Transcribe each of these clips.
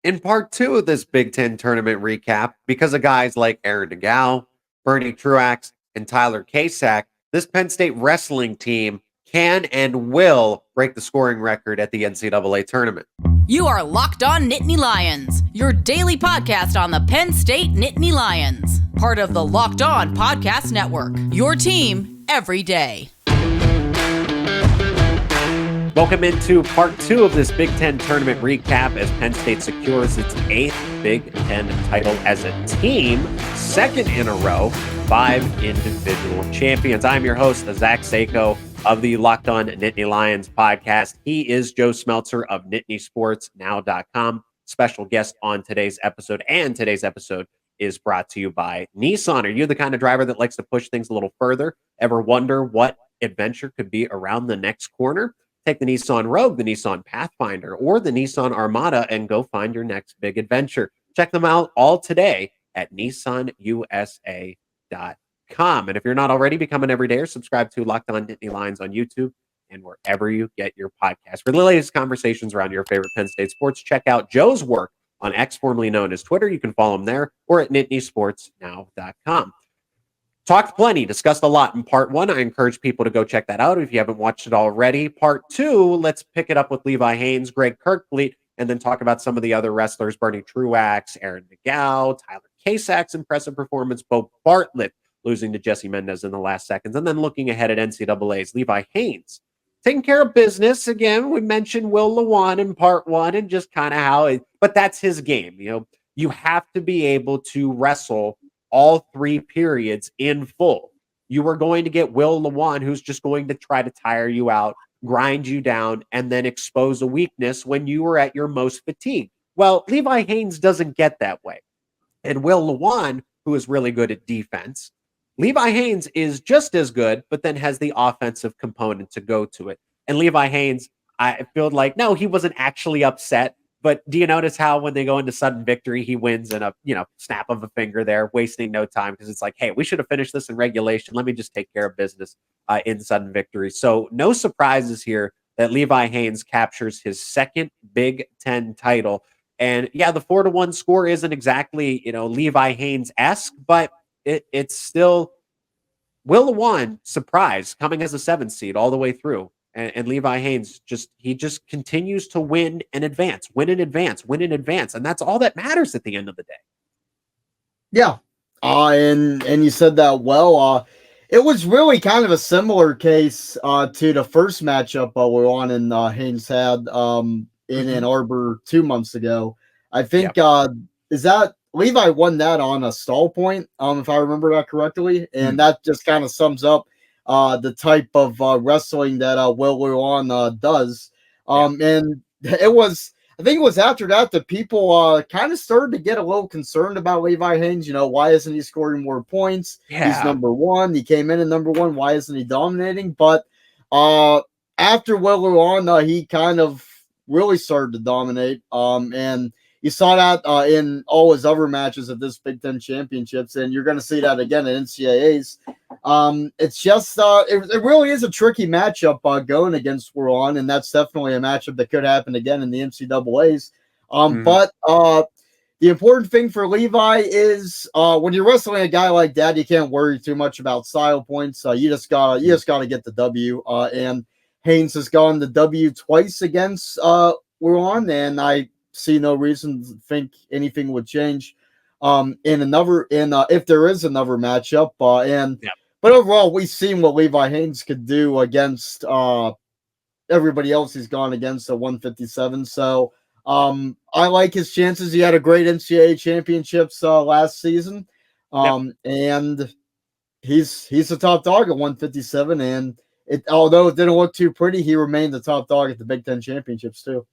In part two of this Big Ten tournament recap, because of guys like Aaron Nagao, Bernie Truax, and Tyler Kasak, this Penn State wrestling team can and will break the scoring record at the NCAA tournament. You are Locked On Nittany Lions, your daily podcast on the Penn State Nittany Lions, part of the Locked On Podcast Network, your team every day. Welcome into part two of this Big Ten tournament recap as Penn State secures its 8th Big Ten title as a team, second in a row, 5 individual champions. I'm your host, Zach Seyko of the Locked On Nittany Lions podcast. He is Joe Smeltzer of NittanySportsNow.com. Special guest on today's episode, and today's episode is brought to you by Nissan. Are you the kind of driver that likes to push things a little further? Ever wonder what adventure could be around the next corner? Take the Nissan Rogue, the Nissan Pathfinder, or the Nissan Armada and go find your next big adventure. Check them out all today at nissanusa.com. And if you're not already, become an everydayer. Subscribe to Locked On Nittany Lions on YouTube and wherever you get your podcast. For the latest conversations around your favorite Penn State sports, check out Joe's work on X, formerly known as Twitter. You can follow him there or at NittanySportsNow.com. Talked plenty, discussed a lot in part one. I encourage people to go check that out if you haven't watched it already. Part two, let's pick it up with Levi Haines, Greg Kerkvliet, and then talk about some of the other wrestlers, Bernie Truax, Aaron Nagao, Tyler Kasak's impressive performance, Beau Bartlett losing to Jesse Mendez in the last seconds, and then looking ahead at NCAA's Levi Haines. Taking care of business. Again, we mentioned Will Lewan in part one and just kind of how it, but that's his game. You know, you have to be able to wrestle all 3 periods in full. You are going to get Will Lewan, who's just going to try to tire you out, grind you down, and then expose a weakness when you are at your most fatigued. Well, Levi Haines doesn't get that way. And Will Lewan, who is really good at defense, Levi Haines is just as good, but then has the offensive component to go to it. And Levi Haines, I feel like, no, he wasn't actually upset. But do you notice how when they go into sudden victory, he wins in a snap of a finger there, wasting no time because it's like, hey, we should have finished this in regulation. Let me just take care of business in sudden victory. So no surprises here that Levi Haines captures his second Big Ten title. And yeah, the 4-1 score isn't exactly Levi Haines-esque, but it's still Will Lewan surprise coming as a 7th seed all the way through. And Levi Haines just continues to win and advance. And that's all that matters at the end of the day. Yeah. And you said that well. It was really kind of a similar case to the first matchup Lewan and Haines had in Ann Arbor 2 months ago. I think is that Levi won that on a stall point, if I remember that correctly. And that just kind of sums up the type of wrestling that Will Lewan does. And I think it was after that that people kind of started to get a little concerned about Levi Haines. Why isn't he scoring more points? Yeah. He's number one. He came in at number one. Why isn't he dominating? But after Will Lewan, he kind of really started to dominate. And you saw that in all his other matches at this Big Ten championships, and you're going to see that again at NCAAs. It's just it really is a tricky matchup going against Lewan, and that's definitely a matchup that could happen again in the NCAAs. But the important thing for Levi is when you're wrestling a guy like that, you can't worry too much about style points. You just gotta get the W. And Haines has gone the W twice against Lewan, and I see no reason to think anything would change if there is another matchup. But overall, we've seen what Levi Haines could do against everybody else he's gone against at 157. So I like his chances. He had a great NCAA championships last season, and he's the top dog at 157. And although it didn't look too pretty, he remained the top dog at the Big Ten championships too.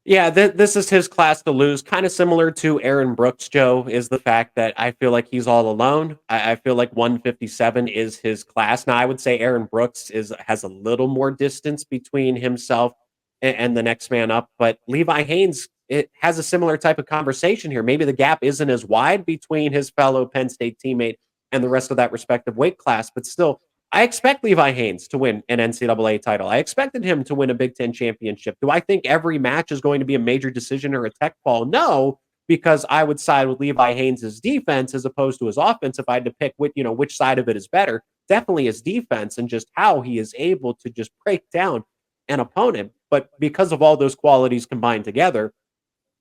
Yeah, this is his class to lose. Kind of similar to Aaron Brooks, Joe, is the fact that I feel like he's all alone. I feel like 157 is his class. Now, I would say Aaron Brooks has a little more distance between himself and the next man up. But Levi Haines, it has a similar type of conversation here. Maybe the gap isn't as wide between his fellow Penn State teammate and the rest of that respective weight class, but still, I expect Levi Haines to win an NCAA title. I expected him to win a Big Ten championship. Do I think every match is going to be a major decision or a tech ball? No, because I would side with Levi Haines' defense as opposed to his offense if I had to pick which side of it is better. Definitely his defense and just how he is able to just break down an opponent. But because of all those qualities combined together,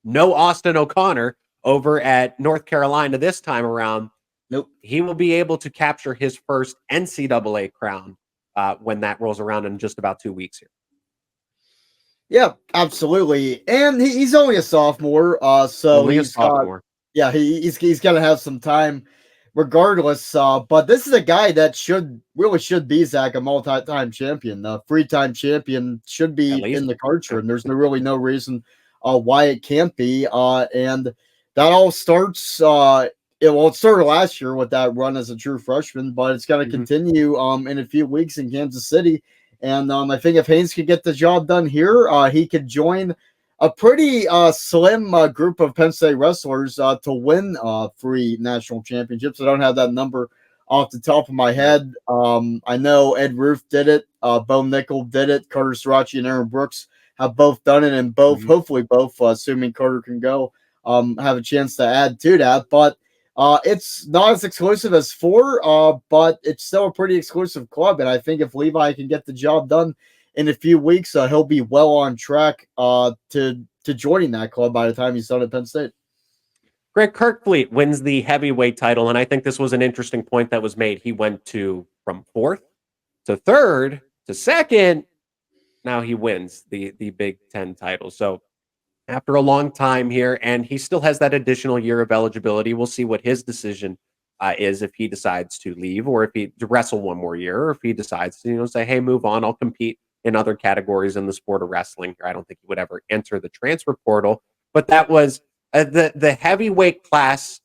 no Austin O'Connor over at North Carolina this time around. Nope. He will be able to capture his first NCAA crown when that rolls around in just about 2 weeks here. Yeah, absolutely. And he's only a sophomore, so Only a sophomore. He's going to have some time regardless. But this is a guy that should be, Zach, a multi-time champion. The three-time champion should be in the culture, and there's really no reason why it can't be. And that all starts it started last year with that run as a true freshman, but it's going to continue in a few weeks in Kansas City. And I think if Haines could get the job done here, he could join a pretty slim group of Penn State wrestlers to win 3 national championships. I don't have that number off the top of my head. I know Ed Roof did it. Bo Nickel did it. Carter Srirachi and Aaron Brooks have both done it, and hopefully both, assuming Carter can go, have a chance to add to that. But it's not as exclusive as 4, but it's still a pretty exclusive club. And I think if Levi can get the job done in a few weeks, he'll be well on track to joining that club by the time he's done at Penn State. Greg Kerkvliet wins the heavyweight title, and I think this was an interesting point that was made. He went from 4th to 3rd to 2nd. Now he wins the Big Ten title. So after a long time here, and he still has that additional year of eligibility. We'll see what his decision is if he decides to leave, or if he to wrestle one more year, or if he decides to say, hey, move on, I'll compete in other categories in the sport of wrestling. I don't think he would ever enter the transfer portal. But that was the heavyweight class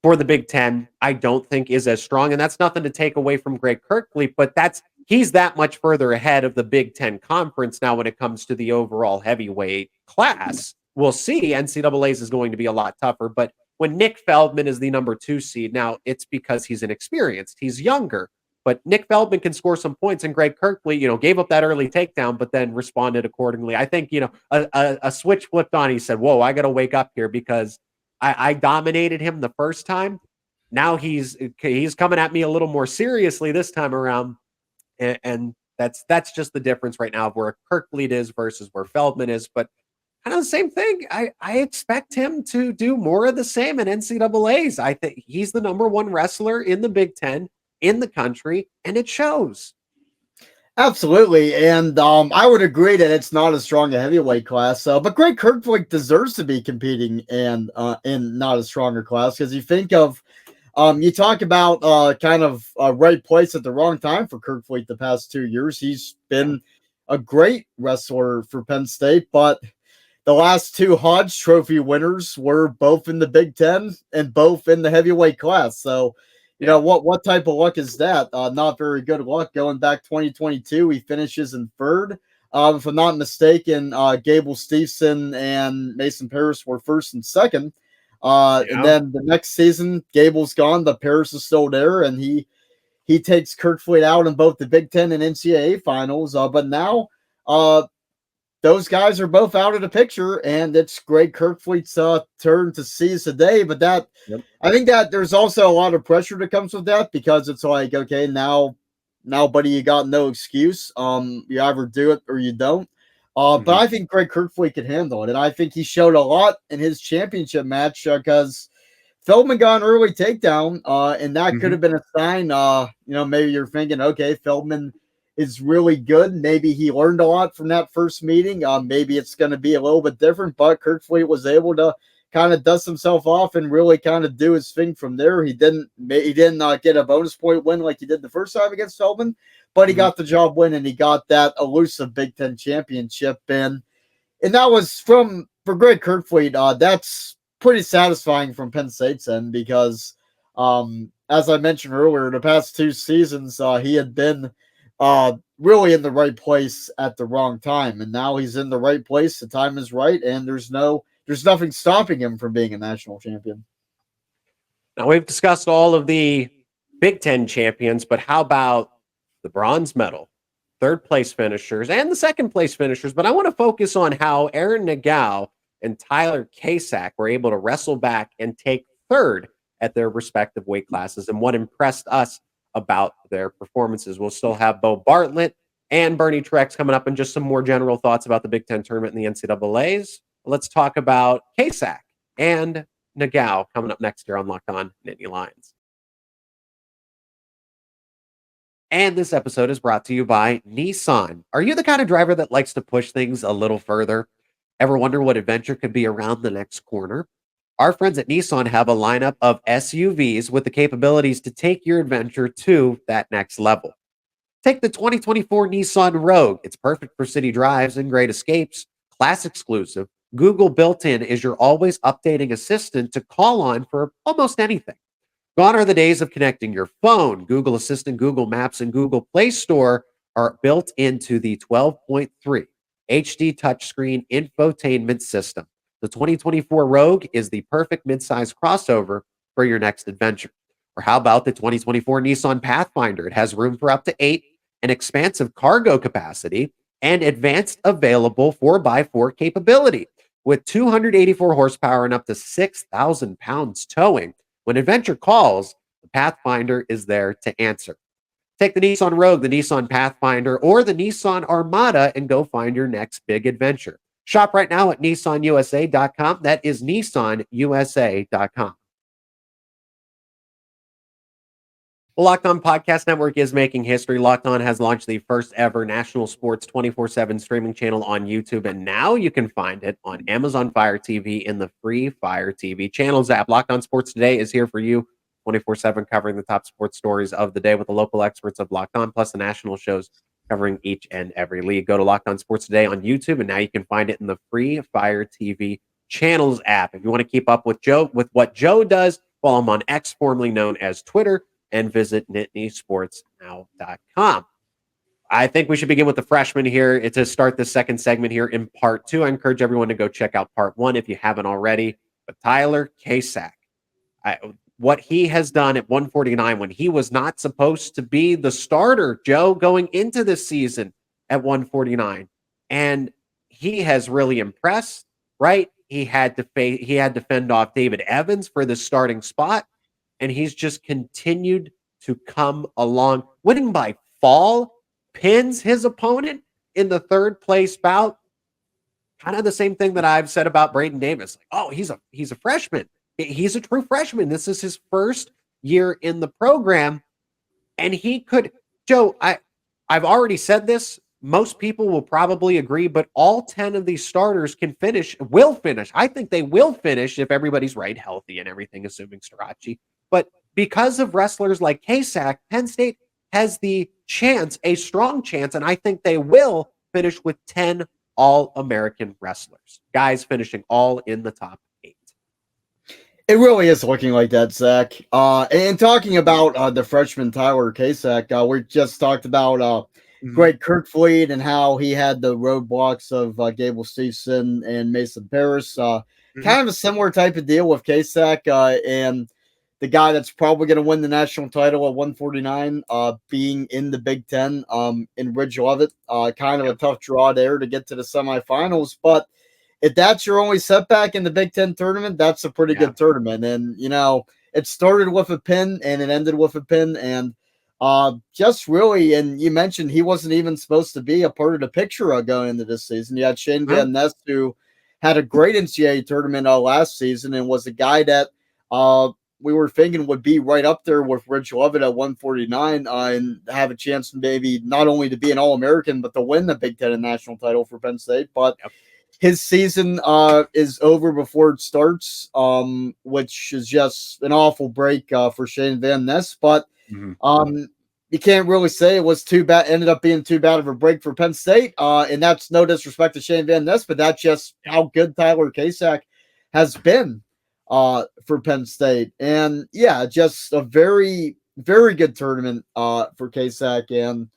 for the Big Ten, I don't think is as strong. And that's nothing to take away from Greg Kerkvliet, but he's that much further ahead of the Big Ten conference now when it comes to the overall heavyweight class. We'll see. NCAA's is going to be a lot tougher. But when Nick Feldman is the number 2 seed, now it's because he's inexperienced. He's younger. But Nick Feldman can score some points, and Greg Kerkvliet, gave up that early takedown, but then responded accordingly. I think, a switch flipped on. He said, whoa, I got to wake up here because I dominated him the first time. Now he's coming at me a little more seriously this time around. And that's just the difference right now of where Kerkvliet is versus where Feldman is. But kind of the same thing. I expect him to do more of the same in NCAAs. I think he's the number 1 wrestler in the Big Ten in the country, and it shows. Absolutely. And I would agree that it's not as strong a heavyweight class. But Greg Kerkvliet deserves to be competing in not a stronger class, because you think of you talk about kind of right place at the wrong time for Kerkvliet the past 2 years. He's been a great wrestler for Penn State, but the last 2 Hodge Trophy winners were both in the Big Ten and both in the heavyweight class. So, what type of luck is that? Not very good luck. Going back 2022, he finishes in 3rd. If I'm not mistaken, Gable Steveson and Mason Paris were 1st and 2nd. And then the next season, Gable's gone, but Paris is still there, and he takes Kerkvliet out in both the Big Ten and NCAA finals. But now those guys are both out of the picture, and it's Greg Kerkvliet's turn to seize the day. But I think that there's also a lot of pressure that comes with that, because it's like, okay, now, buddy, you got no excuse. You either do it or you don't. But I think Greg Kerkvliet can handle it, and I think he showed a lot in his championship match because Feldman got an early takedown, and that could have been a sign. Maybe you're thinking, okay, Feldman is really good. Maybe he learned a lot from that first meeting. Maybe it's going to be a little bit different, but Kerkvliet was able to kind of dust himself off and really kind of do his thing from there. He didn't get a bonus point win like he did the first time against Feldman, but he got the job win, and he got that elusive Big Ten championship. And that was for Greg Kerkvliet. That's pretty satisfying from Penn State's end, because as I mentioned earlier, the past 2 seasons, he had been really in the right place at the wrong time. And now he's in the right place. The time is right. And there's nothing stopping him from being a national champion. Now, we've discussed all of the Big Ten champions, but how about the bronze medal, third place finishers, and the second place finishers. But I want to focus on how Aaron Nagao and Tyler Kasak were able to wrestle back and take third at their respective weight classes and what impressed us about their performances. We'll still have Beau Bartlett and Bernie Truax coming up, and just some more general thoughts about the Big Ten tournament and the NCAAs. Let's talk about Kasak and Nagao coming up next here on Locked On Nittany Lions. And this episode is brought to you by Nissan. Are you the kind of driver that likes to push things a little further? Ever wonder what adventure could be around the next corner? Our friends at Nissan have a lineup of SUVs with the capabilities to take your adventure to that next level. Take the 2024 Nissan Rogue. It's perfect for city drives and great escapes. Class exclusive. Google built-in is your always updating assistant to call on for almost anything. Gone are the days of connecting your phone. Google Assistant, Google Maps, and Google Play Store are built into the 12.3 HD touchscreen infotainment system. The 2024 Rogue is the perfect midsize crossover for your next adventure. Or how about the 2024 Nissan Pathfinder? It has room for up to 8, an expansive cargo capacity, and advanced available 4x4 capability. With 284 horsepower and up to 6,000 pounds towing, when adventure calls, the Pathfinder is there to answer. Take the Nissan Rogue, the Nissan Pathfinder, or the Nissan Armada and go find your next big adventure. Shop right now at nissanusa.com. That is nissanusa.com. The Locked On Podcast Network is making history. Locked On has launched the first ever national sports 24/7 streaming channel on YouTube, and now you can find it on Amazon Fire TV in the free Fire TV channels app. Locked On Sports Today is here for you 24/7, covering the top sports stories of the day with the local experts of Locked On, plus the national shows covering each and every league. Go to Locked On Sports Today on YouTube, and now you can find it in the free Fire TV channels app. If you want to keep up with what Joe does while I'm on X, formerly known as Twitter, and visit NittanySportsNow.com. I think we should begin with the freshman here. It's to start the second segment here in part 2. I encourage everyone to go check out part 1 if you haven't already. But Tyler Kasak, what he has done at 149 when he was not supposed to be the starter, Joe, going into this season at 149. And he has really impressed, right? He had to fend off David Evans for the starting spot. And he's just continued to come along. Winning by fall, pins his opponent in the third place bout. Kind of the same thing that I've said about Braden Davis. Like, oh, he's a freshman. He's a true freshman. This is his first year in the program. And he could, Joe, I've already said this. Most people will probably agree, but all 10 of these starters will finish. I think they will finish if everybody's right, healthy and everything, assuming Starachi. But because of wrestlers like Kasak, Penn State has a strong chance, and I think they will finish with 10 All-American wrestlers. Guys finishing all in the top 8. It really is looking like that, Zach. And talking about the freshman Tyler Kasak, we just talked about Greg Kerkvliet and how he had the roadblocks of Gable Steveson and Mason Paris. Kind of a similar type of deal with Kasak and the guy that's probably going to win the national title at 149 being in the Big Ten in Ridge Levitt. Kind of a tough draw there to get to the semifinals. But if that's your only setback in the Big Ten tournament, that's a pretty good tournament. And, it started with a pin and it ended with a pin. And just really, and you mentioned he wasn't even supposed to be a part of the picture going into this season. You had Shane Van Ness, who had a great NCAA tournament last season and was a guy that we were thinking would be right up there with Ridge Levitt at 149 and have a chance maybe not only to be an All-American, but to win the Big Ten national title for Penn State. But his season is over before it starts, which is just an awful break for Shane Van Ness. But you can't really say it was too bad, ended up being too bad of a break for Penn State. And that's no disrespect to Shane Van Ness, but that's just how good Tyler Kasak has been for Penn State. And just a very, very good tournament for Kasak. And,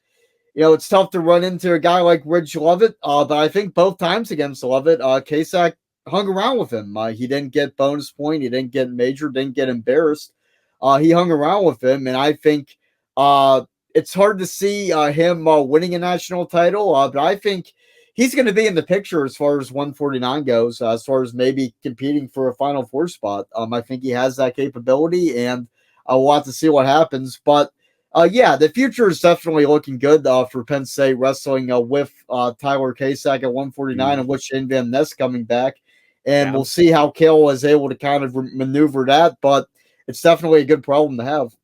it's tough to run into a guy like Ridge Levitt, but I think both times against Levitt, Kasak hung around with him. He didn't get bonus point. He didn't get major, didn't get embarrassed. He hung around with him. And I think it's hard to see him winning a national title, but I think he's going to be in the picture as far as 149 goes, as far as maybe competing for a Final Four spot. I think he has that capability, and we'll have to see what happens. But yeah, the future is definitely looking good for Penn State wrestling with Tyler Kasak at 149 and with Shane Van Ness coming back. And we'll see how Kale is able to kind of maneuver that, but it's definitely a good problem to have.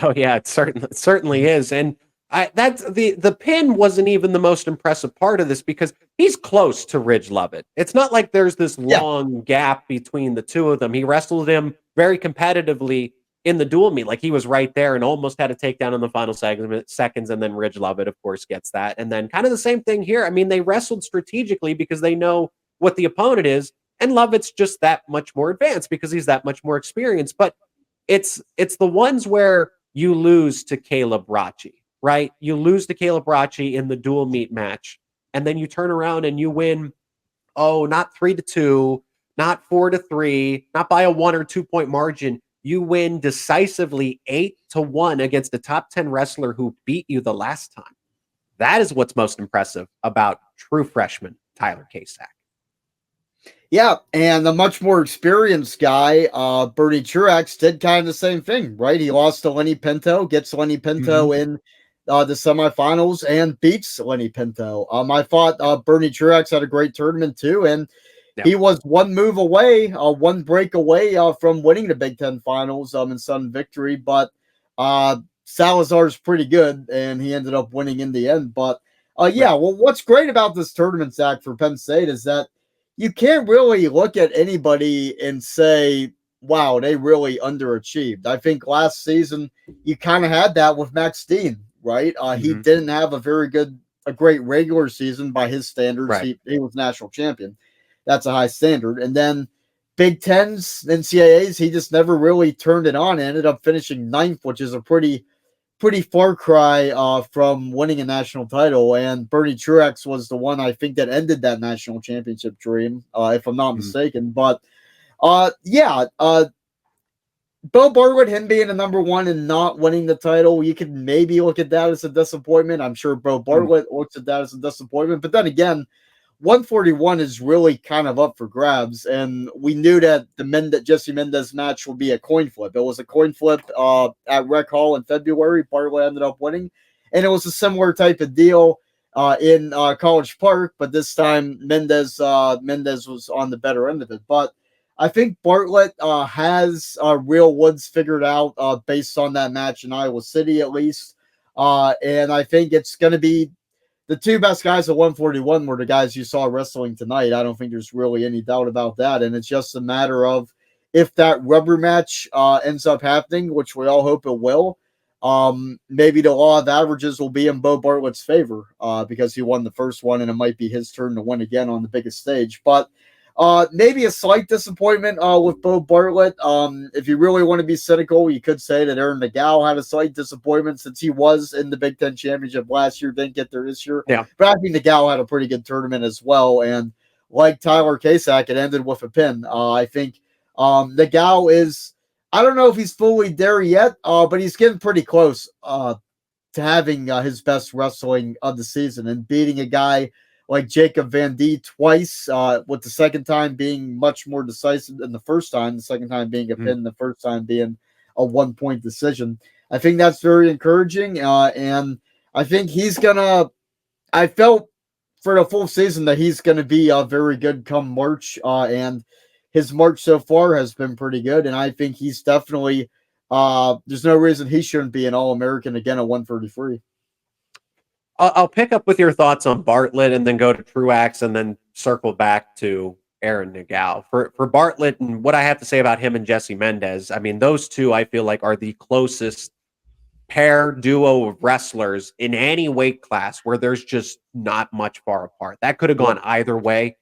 Oh yeah, it certainly is. And that's the pin wasn't even the most impressive part of this because he's close to Ridge Lovett. It's not like there's this long gap between the two of them. He wrestled him very competitively in the dual meet. Like he was right there and almost had a takedown in the final seconds. And then Ridge Lovett, of course, gets that. And then kind of the same thing here. I mean, they wrestled strategically because they know what the opponent is. And Lovett's just that much more advanced because he's that much more experienced. But it's the ones where you lose to Caleb Rachi, right? You lose to Caleb Rachi in the dual meet match, and then you turn around and you win, not 3-2, not 4-3, not by a 1 or 2 point margin. You win decisively 8-1 against a top 10 wrestler who beat you the last time. That is what's most impressive about true freshman Tyler Kasak. Yeah, and the much more experienced guy, Bernie Truax, did kind of the same thing, right? He lost to Lenny Pinto, gets Lenny Pinto in the semifinals, and beats Lenny Pinto. I thought Bernie Truax had a great tournament too, and he was one move away, one break away from winning the Big Ten Finals in sudden victory, but Salazar's pretty good, and he ended up winning in the end. But well, what's great about this tournament, Zach, for Penn State is that you can't really look at anybody and say, wow, they really underachieved. I think last season you kind of had that with Max Dean, right? He didn't have a great regular season by his standards. Right. He was national champion. That's a high standard. And then Big Tens, NCAAs, he just never really turned it on. Ended up finishing 9th, which is a pretty far cry from winning a national title. And Bernie Truax was the one, I think, that ended that national championship dream, if I'm not mistaken. But Beau Bartlett, him being a number one and not winning the title, you could maybe look at that as a disappointment. I'm sure Beau Bartlett looks at that as a disappointment. But then again, 141 is really kind of up for grabs, and we knew that the Jesse Mendez match would be a coin flip. It was a coin flip at Rec Hall in February. Bartlett ended up winning, and it was a similar type of deal in College Park, but this time Mendez was on the better end of it. But I think Bartlett has real woods figured out based on that match in Iowa City, at least, and I think it's going to be the two best guys at 141 were the guys you saw wrestling tonight. I don't think there's really any doubt about that. And it's just a matter of if that rubber match ends up happening, which we all hope it will, maybe the law of averages will be in Beau Bartlett's favor because he won the first one and it might be his turn to win again on the biggest stage. But maybe a slight disappointment with Beau Bartlett. If you really want to be cynical, you could say that Aaron Nagao had a slight disappointment since he was in the Big Ten Championship last year, didn't get there this year. Yeah. But I think Nagao had a pretty good tournament as well. And like Tyler Kasak, it ended with a pin. I think Nagao is, I don't know if he's fully there yet, but he's getting pretty close to having his best wrestling of the season and beating a guy like Jacob Van D twice, with the second time being much more decisive than the first time, the second time being a pin, the first time being a 1 point decision. I think that's very encouraging. And I think I felt for the full season that he's going to be very good come March. And his March so far has been pretty good. And I think he's definitely, there's no reason he shouldn't be an All-American again at 133. I'll pick up with your thoughts on Bartlett and then go to Truax and then circle back to Aaron Nagao. For Bartlett and what I have to say about him and Jesse Mendez, I mean, those two I feel like are the closest pair duo of wrestlers in any weight class where there's just not much far apart. That could have gone either way.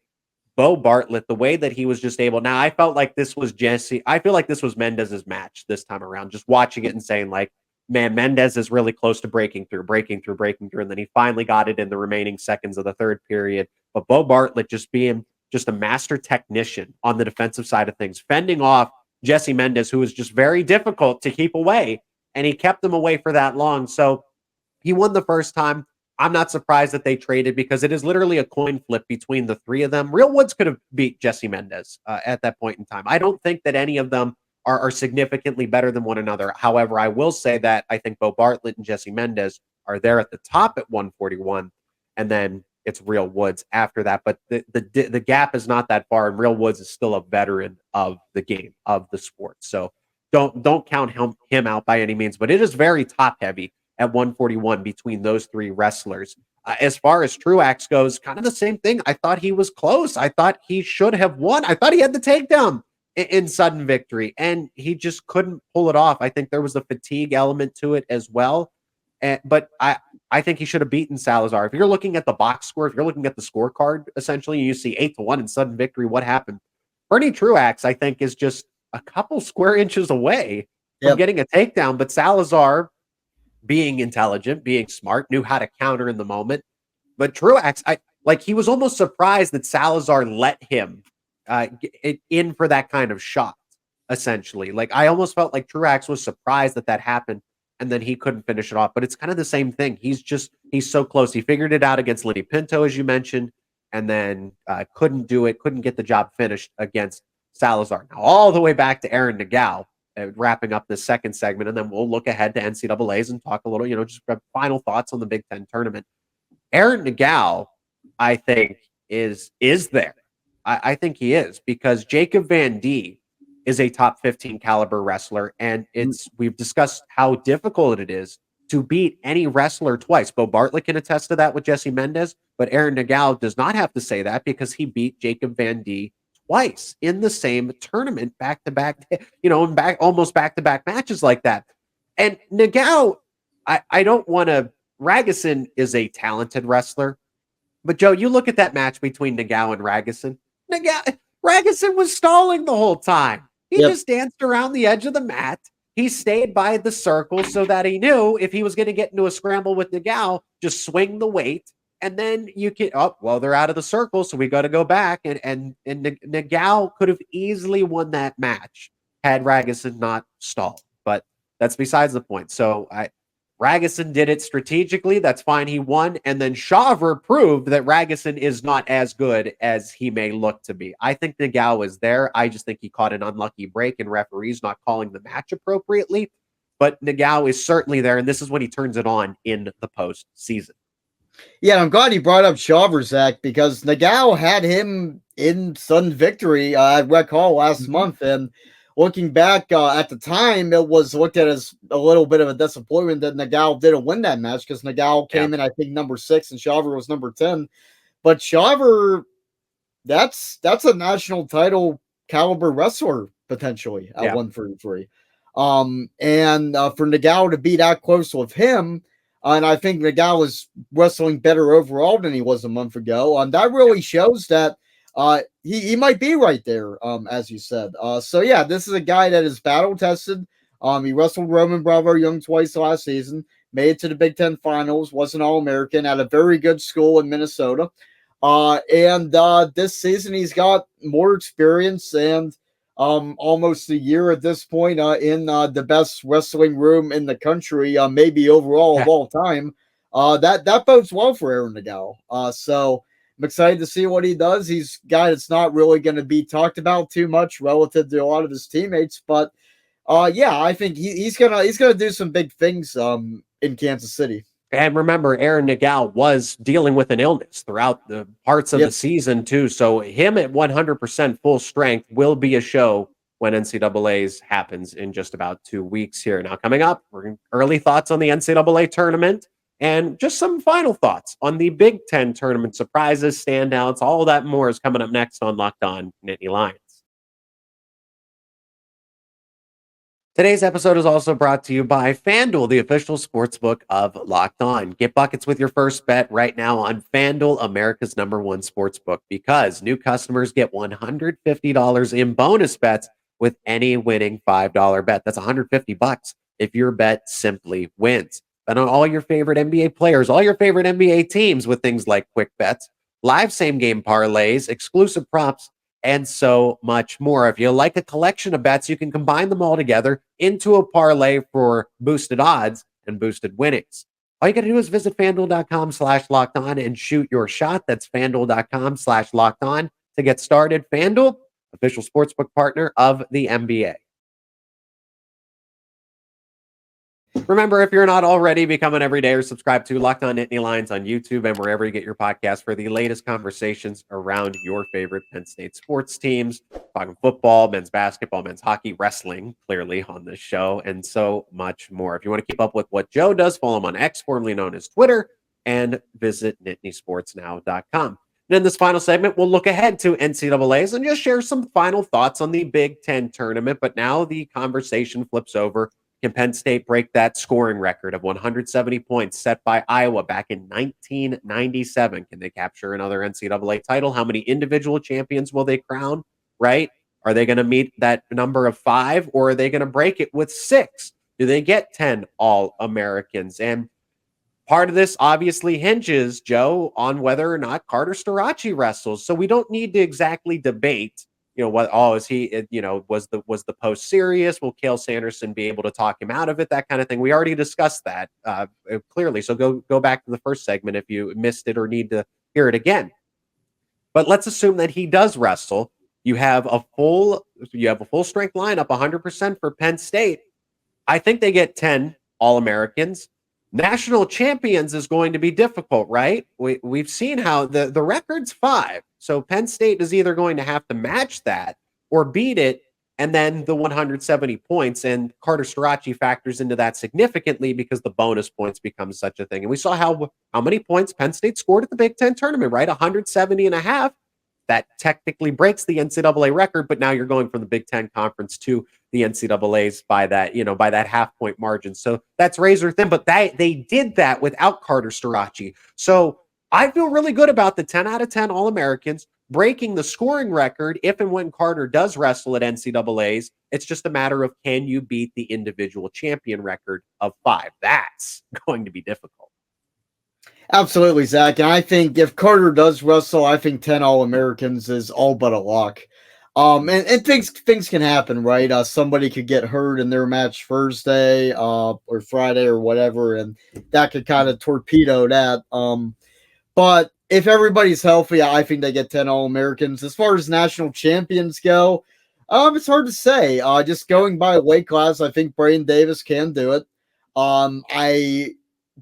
Beau Bartlett, the way that he was just able. Now, I felt like this was I feel like this was Mendez's match this time around, just watching it and saying like, man, Mendez is really close to breaking through, and then he finally got it in the remaining seconds of the third period. But Beau Bartlett just being just a master technician on the defensive side of things, fending off Jesse Mendez, who was just very difficult to keep away, and he kept him away for that long. So He won the first time. I'm not surprised that they traded because it is literally a coin flip between the three of them. Real Woods could have beat Jesse Mendez at that point in time. I don't think that any of them are significantly better than one another. However, I will say that I think Beau Bartlett and Jesse Mendez are there at the top at 141, and then it's Real Woods after that. But the gap is not that far, and Real Woods is still a veteran of the game, of the sport. So don't count him out by any means. But it is very top heavy at 141 between those three wrestlers. As far as Truax goes, kind of the same thing. I thought he was close. I thought he should have won. I thought he had the takedown in sudden victory, and he just couldn't pull it off. I think there was a fatigue element to it as well. But I think he should have beaten Salazar. If you're looking at the box score, if you're looking at the scorecard, essentially, you see 8-1 in sudden victory. What happened? Bernie Truax, I think, is just a couple square inches away from getting a takedown, but Salazar, being intelligent, being smart, knew how to counter in the moment. But Truax, he was almost surprised that Salazar let him in for that kind of shot, essentially. Like, I almost felt like Truax was surprised that happened, and then he couldn't finish it off. But it's kind of the same thing. He's so close. He figured it out against Lenny Pinto, as you mentioned, and then couldn't do it, couldn't get the job finished against Salazar. Now, all the way back to Aaron Nagao, wrapping up this second segment, and then we'll look ahead to NCAAs and talk a little, just final thoughts on the Big Ten tournament. Aaron Nagao, I think, is there. I think he is, because Jacob Van D is a top 15 caliber wrestler, and we've discussed how difficult it is to beat any wrestler twice. Beau Bartlett can attest to that with Jesse Mendez, but Aaron Nagao does not have to say that because he beat Jacob Van D twice in the same tournament, back-to-back, almost back-to-back matches like that. And Nagao, I don't want to, Ragusin is a talented wrestler, but Joe, you look at that match between Nagao and Ragusin. Ragusin was stalling the whole time. He just danced around the edge of the mat. He stayed by the circle so that he knew if he was going to get into a scramble with Nagao, just swing the weight. And then you can, they're out of the circle, so we got to go back. And Nagao could have easily won that match had Ragusin not stalled. But that's besides the point. So Ragusin did it strategically. That's fine. He won. And then Chauver proved that Ragusin is not as good as he may look to be. I think Nagao is there. I just think he caught an unlucky break and referees not calling the match appropriately. But Nagao is certainly there, and this is when he turns it on in the postseason. Yeah, I'm glad you brought up Chauver, Zach, because Nagao had him in sudden victory at Rec Hall last month. And looking back at the time, it was looked at as a little bit of a disappointment that Nagao didn't win that match, because Nagao came in, I think, number 6 and Chauver was number 10. But Chauver, that's a national title caliber wrestler potentially at 133. And for Nagao to be that close with him, and I think Nagao is wrestling better overall than he was a month ago. That really shows that he might be right there, as you said. So, yeah, this is a guy that is battle-tested. He wrestled Roman Bravo Young twice last season, made it to the Big Ten Finals, was an All-American at a very good school in Minnesota. And this season he's got more experience and almost a year at this point in the best wrestling room in the country, maybe overall of all time. That bodes well for Aaron Nagao. So I'm excited to see what he does. He's a guy that's not really going to be talked about too much relative to a lot of his teammates, but I think he's gonna do some big things in Kansas City. And remember, Aaron Nagao was dealing with an illness throughout the parts of the season, too. So him at 100% full strength will be a show when NCAAs happens in just about 2 weeks here. Now, coming up, early thoughts on the NCAA tournament and just some final thoughts on the Big Ten tournament surprises, standouts, all of that and more is coming up next on Locked On Nittany Lions. Today's episode is also brought to you by FanDuel, the official sportsbook of Locked On. Get buckets with your first bet right now on FanDuel, America's #1 sportsbook, because new customers get $150 in bonus bets with any winning $5 bet. That's $150 if your bet simply wins. Bet on all your favorite NBA players, all your favorite NBA teams with things like quick bets, live same-game parlays, exclusive props, and so much more. If you like a collection of bets, you can combine them all together into a parlay for boosted odds and boosted winnings. All you got to do is visit FanDuel.com/lockedon and shoot your shot. That's FanDuel.com/lockedon to get started. FanDuel, official sportsbook partner of the NBA. Remember, if you're not already, become an everyday or subscribe to Locked On Nittany Lions on YouTube and wherever you get your podcast for the latest conversations around your favorite Penn State sports teams. Talking football, men's basketball, men's hockey, wrestling, clearly on this show, and so much more. If you want to keep up with what Joe does, follow him on X, formerly known as Twitter, and visit NittanySportsNow.com. And in this final segment, we'll look ahead to NCAAs and just share some final thoughts on the Big Ten tournament. But now the conversation flips over. Can Penn State break that scoring record of 170 points set by Iowa back in 1997? Can they capture another NCAA title? How many individual champions will they crown, right? Are they going to meet that number of 5, or are they going to break it with 6? Do they get 10 All-Americans? And part of this obviously hinges, Joe, on whether or not Carter Starachi wrestles. So we don't need to exactly debate, is he, was the post serious? Will Cale Sanderson be able to talk him out of it? That kind of thing. We already discussed that clearly. So go back to the first segment if you missed it or need to hear it again. But let's assume that he does wrestle. You have a full strength lineup, 100% for Penn State. I think they get 10 All-Americans. National champions is going to be difficult, right? We've seen how the record's 5. So Penn State is either going to have to match that or beat it, and then the 170 points. And Carter Starachi factors into that significantly because the bonus points become such a thing. And we saw how many points Penn State scored at the Big Ten tournament, right? 170.5. That technically breaks the NCAA record, but now you're going from the Big Ten conference to the NCAAs by that half-point margin. So that's razor thin, but they did that without Carter Starachi. So I feel really good about the 10 out of 10 All-Americans breaking the scoring record if and when Carter does wrestle at NCAAs. It's just a matter of, can you beat the individual champion record of 5? That's going to be difficult. Absolutely, Zach. And I think if Carter does wrestle, I think 10 All-Americans is all but a lock. And things can happen, right? Somebody could get hurt in their match Thursday or Friday or whatever, and that could kind of torpedo that. But if everybody's healthy, I think they get 10 All-Americans. As far as national champions go, it's hard to say. Just going by weight class, I think Braden Davis can do it. I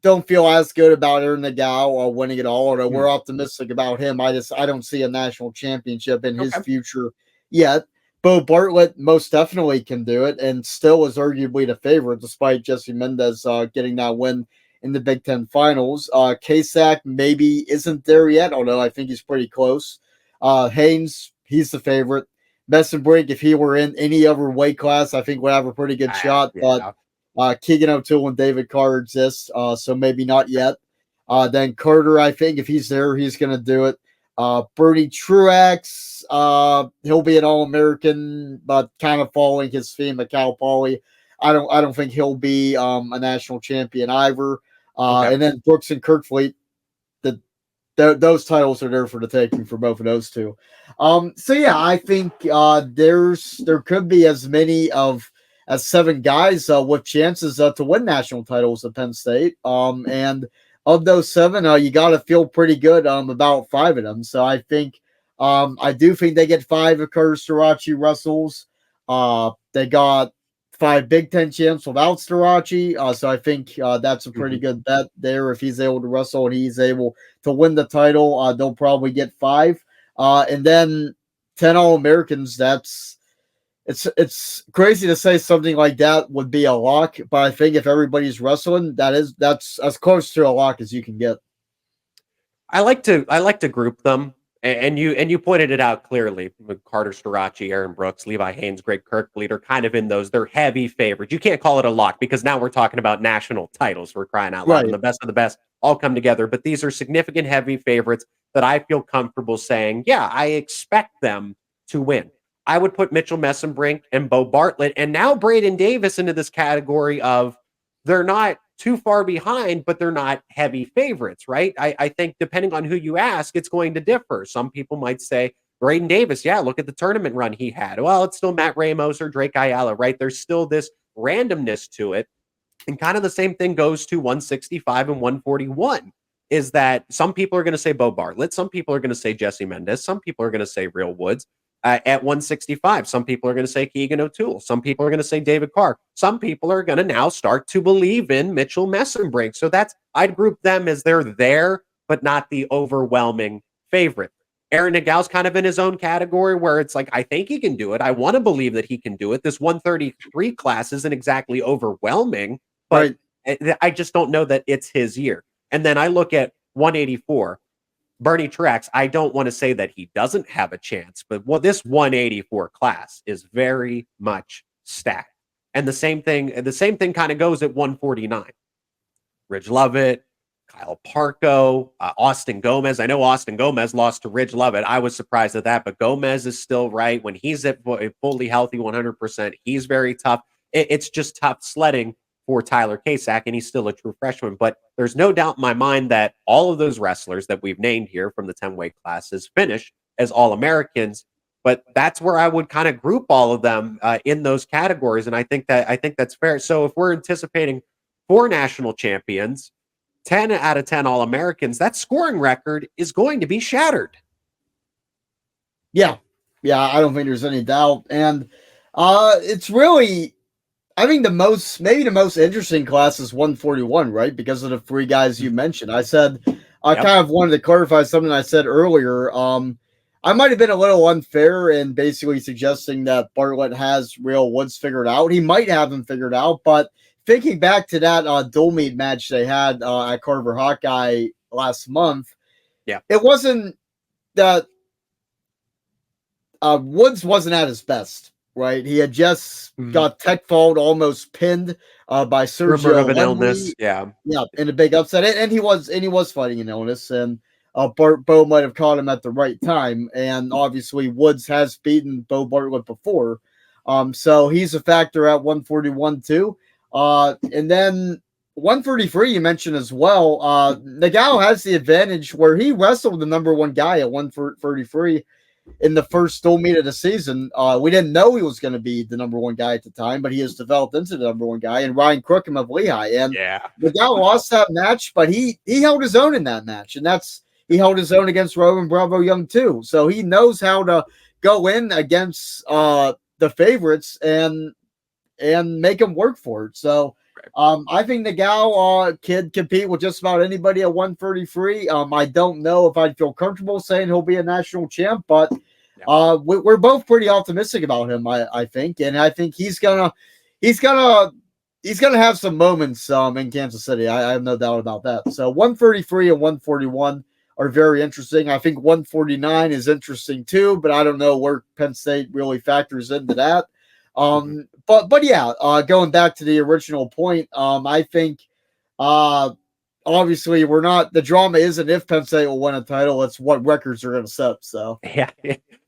don't feel as good about Aaron Nagao winning it all, although we're optimistic about him. I don't see a national championship in his future yet. Beau Bartlett most definitely can do it and still is arguably the favorite, despite Jesse Mendez getting that win in the Big Ten finals. Kasak maybe isn't there yet, although I think he's pretty close. Haines, he's the favorite. Messenbrink, if he were in any other weight class, I think would have a pretty good shot, but Keegan O'Toole and David Carr exist, so maybe not yet. Then Carter, I think if he's there, he's going to do it. Bernie Truax, he'll be an All-American, but kind of following his theme at Cal Poly. I don't think he'll be a national champion either. And then Brooks and Kerkvliet, those titles are there for the taking for both of those two. So yeah, I think there could be as many as 7 guys with chances to win national titles at Penn State. And of those 7, you got to feel pretty good about 5 of them. So I think I do think they get 5 if Carter Starachi wrestles. They got 5 Big Ten champs without Starachi. So I think that's a pretty good bet there. If he's able to wrestle and he's able to win the title, they'll probably get 5. And then 10 All-Americans, it's crazy to say something like that would be a lock, but I think if everybody's wrestling, that's as close to a lock as you can get. I like to group them, and you pointed it out clearly. Carter Starachi, Aaron Brooks, Levi Haines, Greg Kerkvliet are kind of in those. They're heavy favorites. You can't call it a lock because now we're talking about national titles. We're crying out loud, and the best of the best all come together. But these are significant heavy favorites that I feel comfortable saying, yeah, I expect them to win. I would put Mitchell Messenbrink and Beau Bartlett and now Braden Davis into this category of they're not too far behind, but they're not heavy favorites, right? I think depending on who you ask, it's going to differ. Some people might say Braden Davis, yeah, look at the tournament run he had. Well, it's still Matt Ramos or Drake Ayala, right? There's still this randomness to it. And kind of the same thing goes to 165 and 141, is that some people are going to say Beau Bartlett. Some people are going to say Jesse Mendez. Some people are going to say Real Woods. At 165, some people are going to say Keegan O'Toole. Some people are going to say David Carr. Some people are going to now start to believe in Mitchell Messenbrink. So I'd group them as they're there, but not the overwhelming favorite. Aaron Nagao's kind of in his own category where it's like, I think he can do it. I want to believe that he can do it. This 133 class isn't exactly overwhelming, but I just don't know that it's his year. And then I look at 184. Bernie Truax, I don't want to say that he doesn't have a chance, but this 184 class is very much stacked. And the same thing kind of goes at 149. Ridge Lovett, Kyle Parko, Austin Gomez. I know Austin Gomez lost to Ridge Lovett. I was surprised at that, but Gomez is still right. When he's at fully healthy 100%, he's very tough. It's just tough sledding for Tyler Kasak, and he's still a true freshman. But there's no doubt in my mind that all of those wrestlers that we've named here from the 10-weight classes finish as All-Americans. But that's where I would kind of group all of them in those categories, and I think that's fair. So if we're anticipating 4 national champions, 10 out of 10 All-Americans, that scoring record is going to be shattered. Yeah, I don't think there's any doubt, and it's really. I think the most interesting class is 141, right? Because of the 3 guys you mentioned. I said, I kind of wanted to clarify something I said earlier. I might have been a little unfair in basically suggesting that Bartlett has Real Woods figured out. He might have him figured out, but thinking back to that dual meet match they had at Carver Hawkeye last month, it wasn't that Woods wasn't at his best. Right, he had just got tech fault, almost pinned by Sergio of an illness, in a big upset, and he was fighting an illness, and Beau might have caught him at the right time, and obviously Woods has beaten Beau Bartlett before, so he's a factor at 141 too, and then 133 you mentioned as well. Nagao has the advantage where he wrestled the number 1 guy at 133. In the first dual meet of the season. We didn't know he was going to be the number 1 guy at the time, but he has developed into the number 1 guy, and Ryan Crookham of Lehigh. And the guy lost that match, but he held his own in that match, and he held his own against Rowan Bravo Young too. So he knows how to go in against the favorites and make them work for it. So I think Nagao can compete with just about anybody at 133. I don't know if I'd feel comfortable saying he'll be a national champ, but we're both pretty optimistic about him. I think, and I think he's gonna have some moments in Kansas City. I have no doubt about that. So 133 and 141 are very interesting. I think 149 is interesting too, but I don't know where Penn State really factors into that. But yeah, going back to the original point, I think, obviously the drama isn't if Penn State will win a title, it's what records are going to set. So yeah,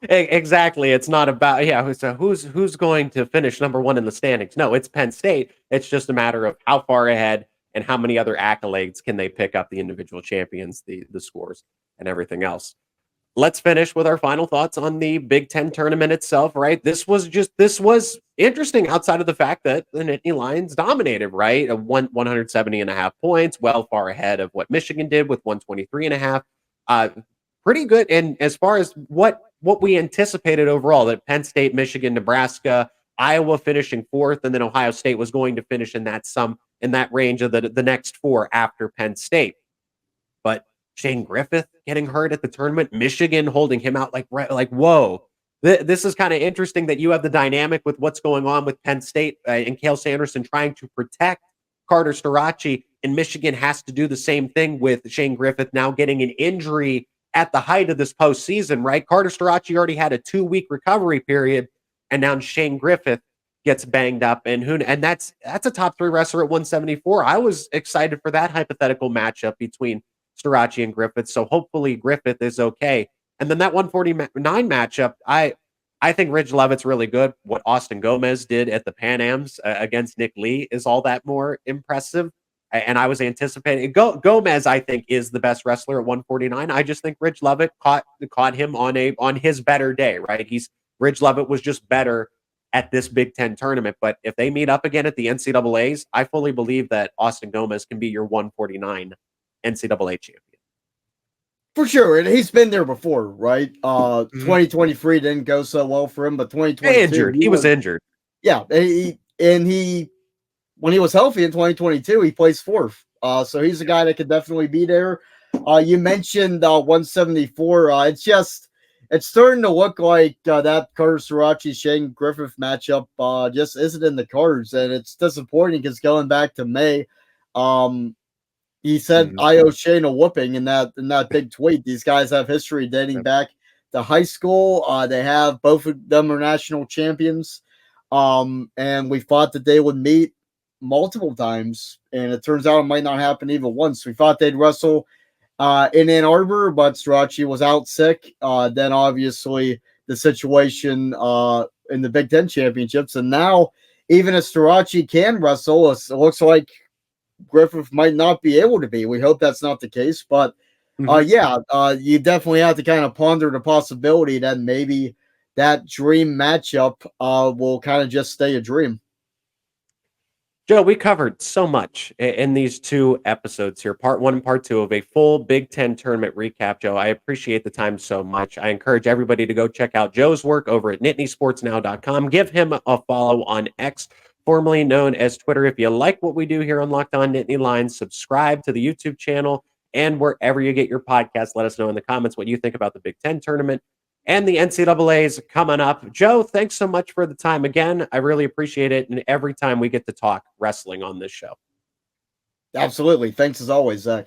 exactly. It's not about, so who's going to finish number 1 in the standings? No, it's Penn State. It's just a matter of how far ahead and how many other accolades can they pick up, the individual champions, the scores and everything else. Let's finish with our final thoughts on the Big Ten tournament itself, right? This was interesting outside of the fact that the Nittany Lions dominated, right? 170.5 points, well far ahead of what Michigan did with 123.5. Pretty good. And as far as what we anticipated overall, that Penn State, Michigan, Nebraska, Iowa finishing 4th, and then Ohio State was going to finish in that range of the next 4 after Penn State. But Shane Griffith getting hurt at the tournament, Michigan holding him out, like whoa. This is kind of interesting that you have the dynamic with what's going on with Penn State and Cale Sanderson trying to protect Carter Starachi, and Michigan has to do the same thing with Shane Griffith now getting an injury at the height of this postseason, right? Carter Starachi already had a 2-week recovery period, and now Shane Griffith gets banged up, and that's a top 3 wrestler at 174. I was excited for that hypothetical matchup between Starachi and Griffith, so hopefully Griffith is okay. And then that 149 matchup, I think Ridge Lovett's really good. What Austin Gomez did at the Pan Ams against Nick Lee is all that more impressive. And I was anticipating Gomez, I think, is the best wrestler at 149. I just think Ridge Lovett caught him on his better day, right? Ridge Lovett was just better at this Big Ten tournament. But if they meet up again at the NCAAs, I fully believe that Austin Gomez can be your 149 NCAA champion. For sure, and he's been there before, right? 2023 didn't go so well for him, but 2022 injured. He was injured. Yeah, and he when he was healthy in 2022, he placed fourth. So he's a guy that could definitely be there. You mentioned 174. It's starting to look like that Carter Sirachi Shane Griffith matchup just isn't in the cards, and it's disappointing because going back to May, he said I owe Shane a whooping in that big tweet. These guys have history dating back to high school. They have both of them are national champions. And we thought that they would meet multiple times, and it turns out it might not happen even once. We thought they'd wrestle in Ann Arbor, but Sirachi was out sick. Then obviously the situation in the Big Ten championships, and now even if Sirachi can wrestle, it looks like Griffith might not be able to be. We hope that's not the case, but you definitely have to kind of ponder the possibility that maybe that dream matchup will kind of just stay a dream. Joe, we covered so much in these two episodes here, part 1 and part 2 of a full Big Ten tournament recap. Joe, I appreciate the time so much. I encourage everybody to go check out Joe's work over at NittanySportsNow.com. Give him a follow on X, formerly known as Twitter. If you like what we do here on Locked On Nittany Lions, subscribe to the YouTube channel and wherever you get your podcasts. Let us know in the comments what you think about the Big Ten tournament and the NCAAs coming up. Joe, thanks so much for the time again. I really appreciate it. And every time we get to talk wrestling on this show. Absolutely. Thanks as always, Zach.